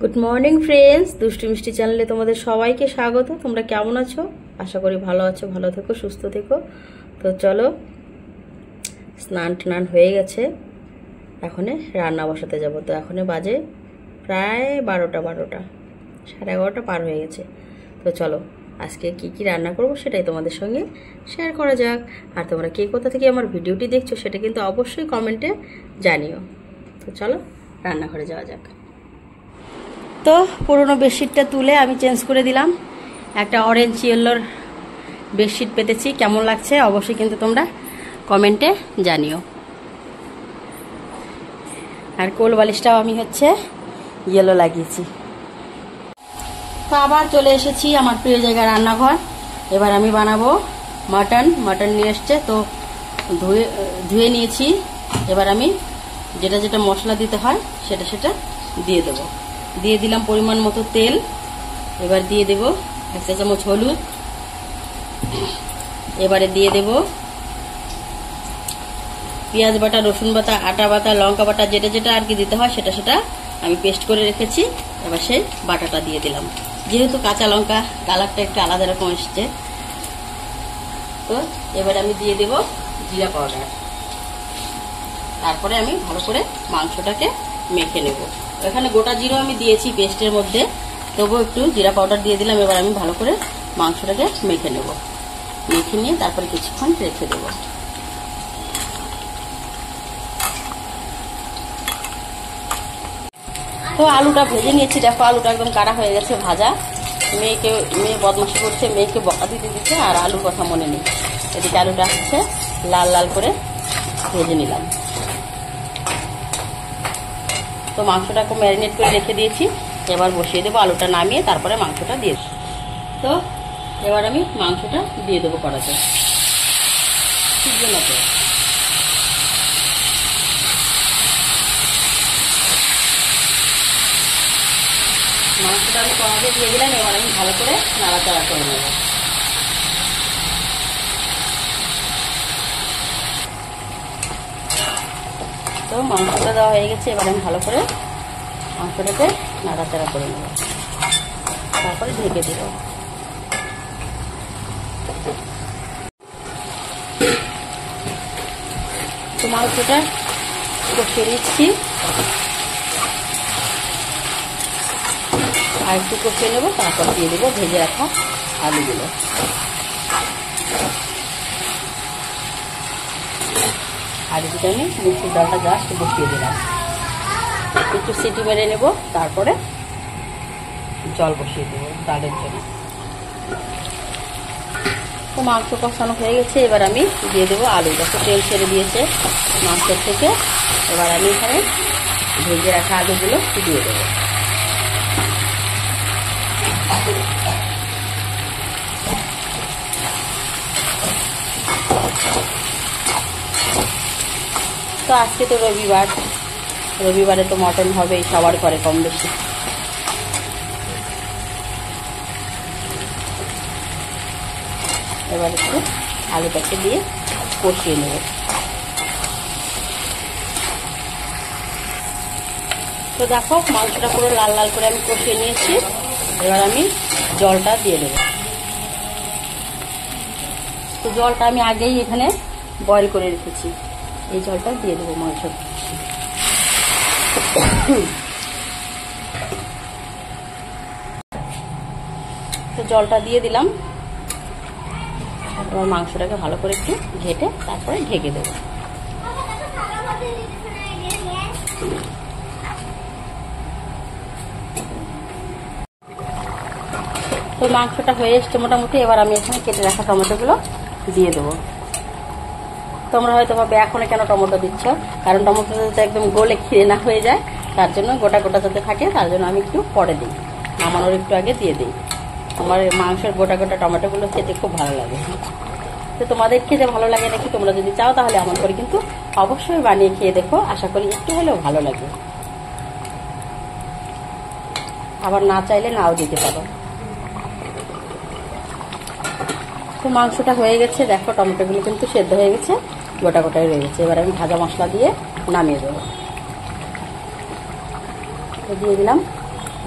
Good morning friends, দুষ্টু মিষ্টি চ্যানেলে তোমাদের সবাইকে স্বাগত। তোমরা কেমন আছো? আশা করি ভালো আছো, ভালো থেকো, সুস্থ থেকো। তো চলো, স্নান টান হয়ে গেছে, এখন রান্না বসাতে যাব। তো এখন বাজে প্রায় 12টা 11:30 পার হয়ে গেছে। তো চলো, আজকে কি কি রান্না করব সেটাই তোমাদের সঙ্গে শেয়ার করা যাক। আর তোমরা কে কোথা থেকে আমার ভিডিওটি দেখছো সেটা কিন্তু অবশ্যই কমেন্টে জানিও। তো চলো রান্নাঘরে যাওয়া যাক। তো পুরনো বেডশিটটা তুলে আমি চেঞ্জ করে দিলাম, একটা অরেঞ্জ ইয়েলোর বেডশিট পেতেছি। কেমন লাগছে অবশ্যই কিন্তু তোমরা কমেন্টে জানিও। আর কোল বালিশটাও আমি ইয়েলো লাগিয়েছি। তো আবার চলে এসেছি আমার প্রিয় জায়গা রান্নাঘর। এবার আমি বানাবো মাটন নিয়ে এসছে, তো ধুয়ে নিয়েছি। এবার আমি যেটা মশলা দিতে হয় সেটা দিয়ে দেবো। দিয়ে দিলাম পরিমাণ মতো তেল। এবার দিয়ে দেব 1 চা চামচ হলুদ। এবারে দিয়ে দেব পেঁয়াজ বাটা, রসুন বাটা, আটা বাটা, লঙ্কা বাটা, যেটা আর কি দিতে হয় সেটা আমি পেস্ট করে রেখেছি। এবার সেই বাটাটা দিয়ে দিলাম। যেহেতু কাঁচা লঙ্কা কালারটা একটু আলাদা রকম এসছে, তো এবার আমি দিয়ে দেব জিরা পাউডার। তারপরে আমি ভালো করে মাংসটাকে মেখে নেব। এখানে গোটা জিরা আমি দিয়েছি পেস্টের মধ্যে, তবুও একটু জিরা পাউডার দিয়ে দিলাম। এবার আমি ভালো করে মাংসটাকে মেখে নেব। মেখে নিয়ে তারপরে কিছুক্ষণ রেখে দেব। তো আলুটা ভেজে নিয়েছি, দেখো আলুটা একদম কাটা হয়ে গেছে ভাজা। মেয়ে বদমাশি করছে, মেয়েকে বকা দিতে আর আলুর কথা মনে নেই। এদিকে আলুটা লাল লাল করে ভেজে নিলাম। তো মাংসটাকে ম্যারিনেট করে রেখে দিয়েছি। এবার বসিয়ে দেবো, আলুটা নামিয়ে তারপরে মাংসটা দিয়ে দেবো। তো এবার আমি মাংসটা দিয়ে দেবো কড়াতে। মাংসটা আমি কড়াতে দিয়ে দিলাম। এবার আমি ভালো করে নাড়াচাড়া করে নেব। তো মাংসটা দেওয়া হয়ে গেছে। এবার আমি ভালো করে মাংসটাকে নাড়াচাড়া করে নেব, তারপরে ঢেকে দেব। তো মাংসটা কষিয়ে নিচ্ছি, আর একটু কষিয়ে নেবো। তারপর দিয়ে দেবো ভেজে রাখা আলুগুলো। আর এদিকে আমি মিষ্টির ডালটা জাস্ট বসিয়ে দিলাম। একটু সিটি মেরে নেব, তারপরে জল বসিয়ে দেবো ডালের জন্য। তো মাংস কষানো হয়ে গেছে। এবার আমি দিয়ে দেবো আলু। যত তেল ছেড়ে দিয়েছে মাংসের থেকে, এবার আমি এখানে ভেজে রাখা আলুগুলো দিয়ে দেবো। তো আজকে তো রবিবারে তো মটন হবেই, সবার ঘরে কম বেশি। এবার একটু আলুটাকে দিয়ে কষিয়ে নেব। তো দেখো মাংসটা পুরো লাল লাল করে আমি কষিয়ে নিয়েছি। এবার আমি জলটা দিয়ে দেব। তো জলটা আমি আগেই এখানে বয়েল করে রেখেছি, এই জলটা দিয়ে দেবো মাংস। তো জলটা দিয়ে দিলাম। এবার মাংসটাকে ভালো করে একটু ঘেটে তারপরে ঢেকে দেবো। তো মাংসটা হয়ে এসছে মোটামুটি। এবার আমি এখানে কেটে রাখা টমেটোগুলো দিয়ে দেবো। তোমরা হয়তো ভাবে এখন কেন টমেটো দিচ্ছ, কারণ টমেটো যাতে একদম গলে ক্ষীরে না হয়ে যায়, তার জন্য গোটা গোটা যাতে থাকে, তার জন্য আমি একটু পরে দিই, নামানোর একটু আগে দিয়ে দিই। আমার মাংসের গোটা গোটা টমেটোগুলো খেতে খুব ভালো লাগে। তো তোমাদের খেতে ভালো লাগে নাকি, তোমরা যদি চাও তাহলে এমন করে কিন্তু অবশ্যই বানিয়ে খেয়ে দেখো। আশা করি একটু হলেও ভালো লাগে। আবার না চাইলে নাও দিতে পারো। তো মাংসটা হয়ে গেছে, দেখো টমেটোগুলো কিন্তু সেদ্ধ হয়ে গেছে, গোটা গোটাই রয়ে গেছে। এবার আমি ভাজা মশলা দিয়ে নামিয়ে দেবো। দিয়ে দিলাম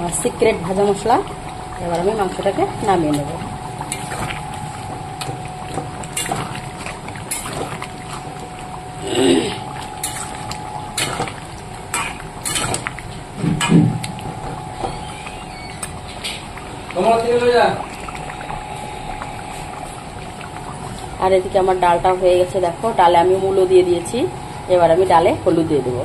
আমার সিক্রেট ভাজা মশলা। এবার আমি মাংসটাকে নামিয়ে নেব। আর এদিকে আমার ডালটা হয়ে গেছে, দেখো ডালে আমি মূলো দিয়ে দিয়েছি। এবার আমি ডালে হলুদ দিয়ে দেবো।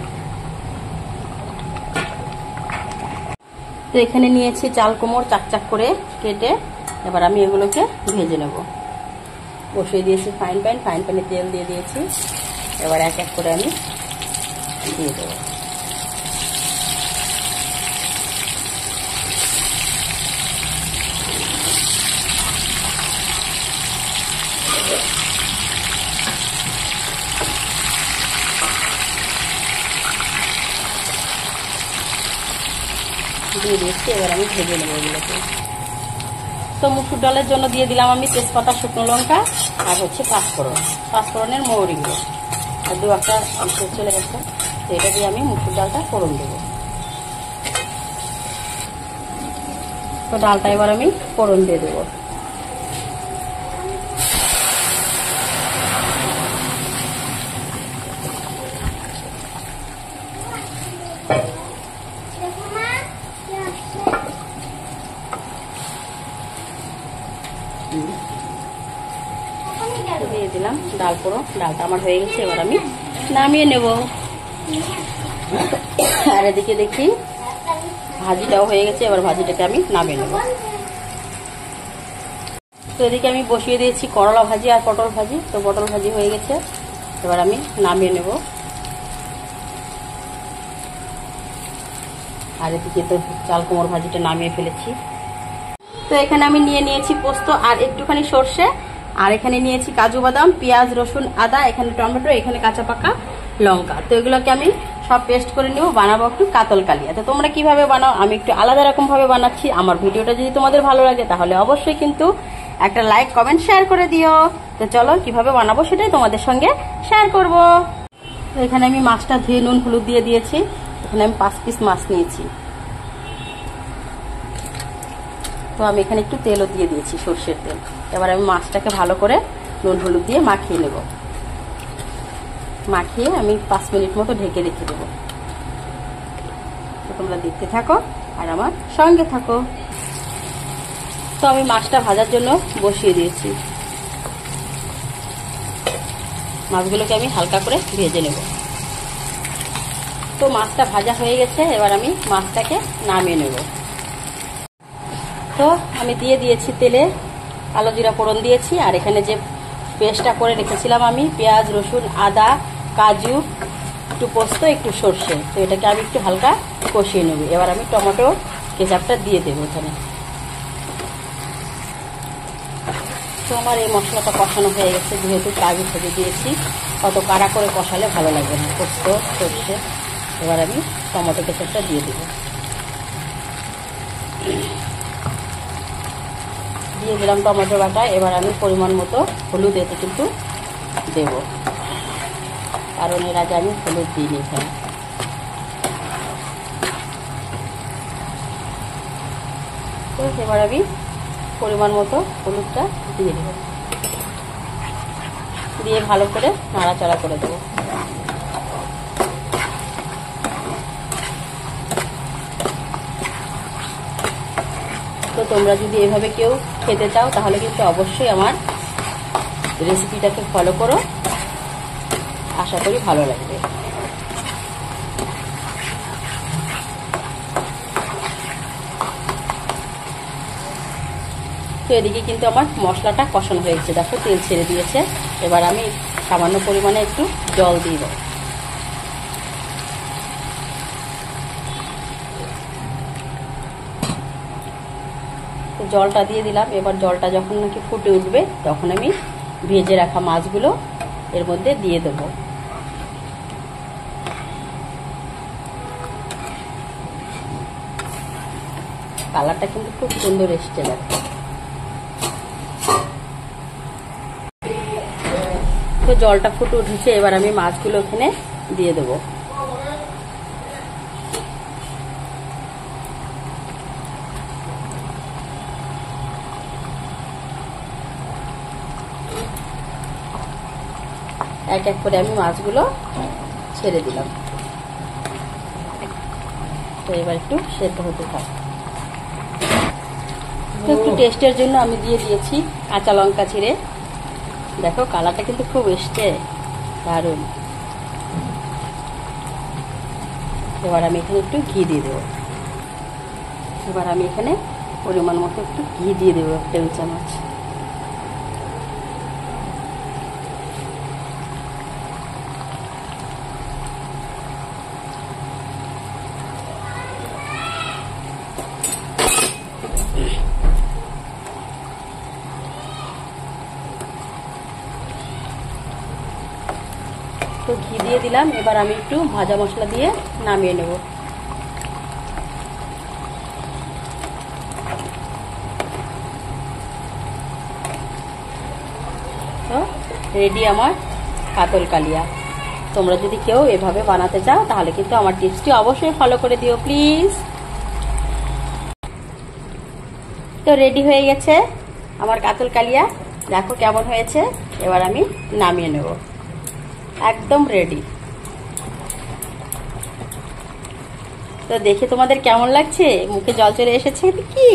তো এখানে নিয়েছি চাল কুমড়ো চাক চাক করে কেটে। এবার আমি এগুলোকে ভেজে নেব। বসিয়ে দিয়েছি ফ্রাইং প্যানে তেল দিয়ে দিয়েছি। এবার এক এক করে আমি দিয়ে দেবো। দিয়ে দিচ্ছি। এবার আমি ভেজে নেবো এগুলোকে। তো মুসুর ডালের জন্য দিয়ে দিলাম আমি তেজপাতা, শুকনো লঙ্কা আর হচ্ছে পাঁচফোড়নের মৌরিগুলো আর দু একটা চলে গেছে। তো এটা দিয়ে আমি মুসুর ডালটা ফোড়ন দেবো। তো ডালটা এবার আমি ফোড়ন দিয়ে দেবো। দিয়ে দিলাম ডাল পুরো। ডালটা আমার হয়ে গেছে, এবার আমি নামিয়ে নেব। আর এদিকে দেখি ভাজিটাও হয়ে গেছে, এবার ভাজিটাকে আমি নামিয়ে নেব। তো এদিকে আমি বসিয়ে দিয়েছি করলা ভাজি আর পটল ভাজি। তো পটল ভাজি হয়ে গেছে, এবার আমি নামিয়ে নেব। আর এদিকে তো চাল কুমড়ো ভাজিটা নামিয়ে ফেলেছি। তো এখানে আমি নিয়ে নিয়েছি পোস্ত আর একটুখানি সর্ষে, আর এখানে নিয়েছি কাজু বাদাম, পেঁয়াজ, রসুন, আদা, এখানে টমেটো, এখানে কাঁচা পাকা লঙ্কা। তো এগুলোকে আমি সব পেস্ট করে নিব, বানাবো একটু কাতল কালিয়া। তো তোমরা কিভাবে বানাও, আমি একটু আলাদা রকম ভাবে বানাচ্ছি। আমার ভিডিওটা যদি তোমাদের ভালো লাগে তাহলে অবশ্যই কিন্তু একটা লাইক, কমেন্ট, শেয়ার করে দিও। তো চলো কিভাবে বানাবো সেটাই তোমাদের সঙ্গে শেয়ার করব। তো এখানে আমি মাছটা ধুয়ে নুন হলুদ দিয়ে দিয়েছি। এখানে আমি 5 পিস মাছ নিয়েছি। তো আমি এখানে একটু তেলও দিয়ে দিয়েছি, সর্ষের তেল। এবার আমি মাছটাকে ভালো করে নুন হলুদ দিয়ে মাখিয়ে নেব। মাখিয়ে আমি 5 মিনিট মতো ঢেকে রেখে দেবো। তো তোমরা দেখতে থাকো আর আমার সঙ্গে থাকো। তো আমি মাছটা ভাজার জন্য বসিয়ে দিয়েছি। মাছগুলোকে আমি হালকা করে ভেজে নেব। তো মাছটা ভাজা হয়ে গেছে, এবার আমি মাছটাকে নামিয়ে নেব। তো আমি দিয়ে দিয়েছি তেলে কালো জিরা ফোড়ন দিয়েছি। আর এখানে যে পেস্টটা করে রেখেছিলাম আমি, পেঁয়াজ, রসুন, আদা, কাজু, একটু পোস্ত, একটু সর্ষে, তো এটাকে আমি একটু হালকা কষিয়ে নেব। এবার আমি টমেটো কেচাপটা দিয়ে দেবো এখানে। তো আমার এই মশলাটা কষানো হয়ে গেছে, যেহেতু কাজু ভেজে দিয়েছি, অত কাড়া করে কষালে ভালো লাগবে না, পোস্ত সর্ষে। এবার আমি টমেটো কেচাপটা দিয়ে দেবো। দিয়ে দিলাম টমেটো বাটা। এবার আমি পরিমাণ মতো হলুদ এতে কিন্তু দেব, কারণ এর আগে আমি হলুদ দিইনি এখানে। তো এবার আমি পরিমাণ মতো হলুদটা দিয়ে দেব, দিয়ে ভালো করে নাড়াচাড়া করে দেবো। তো তোমরা যদি এভাবে কেউ খেতে চাও তাহলে কিন্তু অবশ্যই আমার রেসিপিটাকে ফলো করো, আশা করি ভালো লাগবে। তো এদিকে কিন্তু আমার মশলাটা কষানো হয়ে গেছে, দেখো তেল ছেড়ে দিয়েছে। এবার আমি সামান্য পরিমাণে একটু জল দিয়ে দেবো। জলটা দিয়ে দিলাম। এবার জলটা যখন নাকি ফুটে উঠবে তখন আমি ভেজে রাখা মাছগুলো এর মধ্যে দিয়ে দেব। কালারটা কিন্তু খুব সুন্দর এসছে দেখো। তো জলটা ফুটে উঠেছে, এবার আমি মাছগুলো ওখানে দিয়ে দেবো। এক এক করে আমি মাছগুলো ছেড়ে দিলাম। তো এবার একটু সেদ্ধ হতে থাক। তো একটু টেস্টের জন্য আমি দিয়ে দিয়েছি কাঁচা লঙ্কা ছিঁড়ে। দেখো কালারটা কিন্তু খুব এসছে, দারুণ। এবার আমি এখানে একটু ঘি দিয়ে দেবো। এবার আমি এখানে পরিমাণ মতো একটু ঘি দিয়ে দেবো, 1 টেবিল চামচ। তো ঘি দিয়ে দিলাম। এবার আমি একটু ভাজা মশলা দিয়ে নামিয়ে নেব। তো রেডি আমার কাতল কালিয়া। তোমরা যদি কেউ এভাবে বানাতে চাও তাহলে কিন্তু আমার টিপসটি অবশ্যই ফলো করে দিও প্লিজ। তো রেডি হয়ে গেছে আমার কাতল কালিয়া, দেখো কেমন হয়েছে। এবার আমি নামিয়ে নেব, একদম রেডি। তো দেখে তোমাদের কেমন লাগছে? মুখে জল চলে এসেছে কি?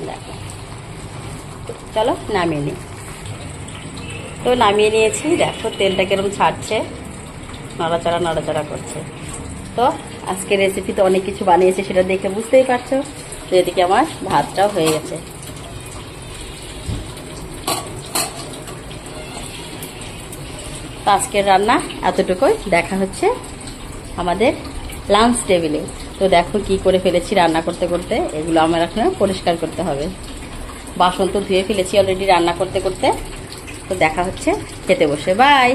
দেখো, চলো নামিয়ে নিই। তো নামিয়ে নিয়েছি, দেখো তেলটা কিরকম ছাড়ছে, নাড়াচাড়া নাড়াচাড়া করছে। তো আজকের রেসিপি তো অনেক কিছু বানিয়েছে, সেটা দেখে বুঝতেই পারছো। তো এদিকে আমার ভাতটাও হয়ে গেছে। তো আজকের রান্না এতটুকুই। দেখা হচ্ছে আমাদের লাঞ্চ টেবিলে। তো দেখো কি করে ফেলেছি রান্না করতে করতে। এগুলো আমার এখন পরিষ্কার করতে হবে। বাসন তো ধুয়ে ফেলেছি অলরেডি রান্না করতে করতে। তো দেখা হচ্ছে খেতে বসে। বাই।